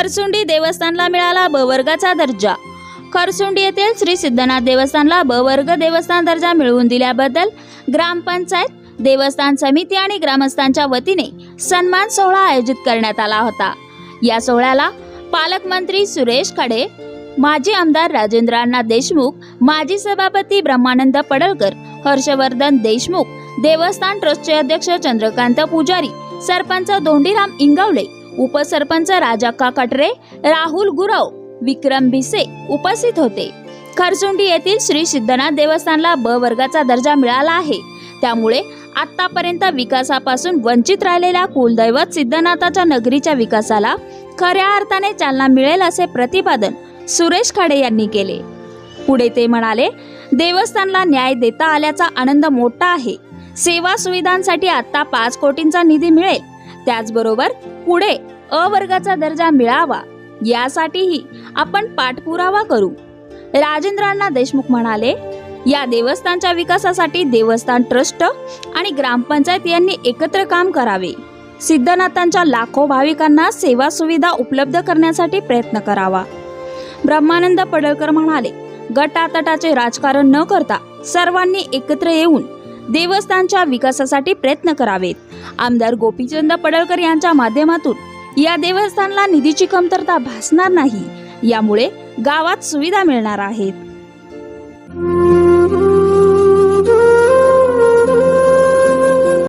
खरसुंडी देवस्थानला मिळाला ब वर्गाचा दर्जा। खरसुंडी येथील श्री सिद्धनाथ देवस्थानला ब वर्ग देवस्थान दर्जा मिळवून दिल्याबद्दल ग्रामपंचायत, देवस्थान समिती आणि ग्रामस्थांच्या वतीने सन्मान सोहळा आयोजित करण्यात आला होता। या सोहळ्याला पालकमंत्री सुरेश खाडे, माजी आमदार राजेंद्र अण्णा देशमुख, माजी सभापती ब्रह्मानंद पडळकर, हर्षवर्धन देशमुख, देवस्थान ट्रस्टचे अध्यक्ष चंद्रकांत पुजारी, सरपंच दोंडीराम इंगवले, उपसरपंच राजाक्का कटरे, राहुल गुरव, विक्रम भिसे उपस्थित होते। खरसुंडी येथील श्री सिद्धनाथ देवस्थानला ब वर्गाचा दर्जा मिळाला आहे, त्यामुळे आतापर्यंत विकासापासून वंचित राहिलेल्या कुलदैवत सिद्धनाथाच्या नगरीच्या विकासाला खऱ्या अर्थाने चालना मिळेल असे प्रतिपादन सुरेश खाडे यांनी केले। पुढे ते म्हणाले, देवस्थानला न्याय देता आल्याचा आनंद मोठा आहे। सेवा सुविधांसाठी आता 5 कोटींचा निधी मिळेल, त्याचबरोबर पुढे अ वर्गाचा दर्जा मिळावा यासाठीही आपण पाठपुरावा करू। राजेंद्र अण्णा देशमुख म्हणाले, या देवस्थानच्या विकासासाठी देवस्थान ट्रस्ट आणि ग्रामपंचायत यांनी एकत्र काम करावे। सिद्धनाथांच्या लाखो भाविकांना सेवा सुविधा उपलब्ध करण्यासाठी प्रयत्न करावा। ब्रह्मानंद पडळकर म्हणाले, गटातटाचे राजकारण न करता सर्वांनी एकत्र येऊन देवस्थानच्या विकासासाठी प्रयत्न करावेत। आमदार गोपीचंद पडळकर यांच्या माध्यमातून या देवस्थानला निधीची कमतरता भासणार नाही, यामुळे गावात सुविधा मिळणार आहेत।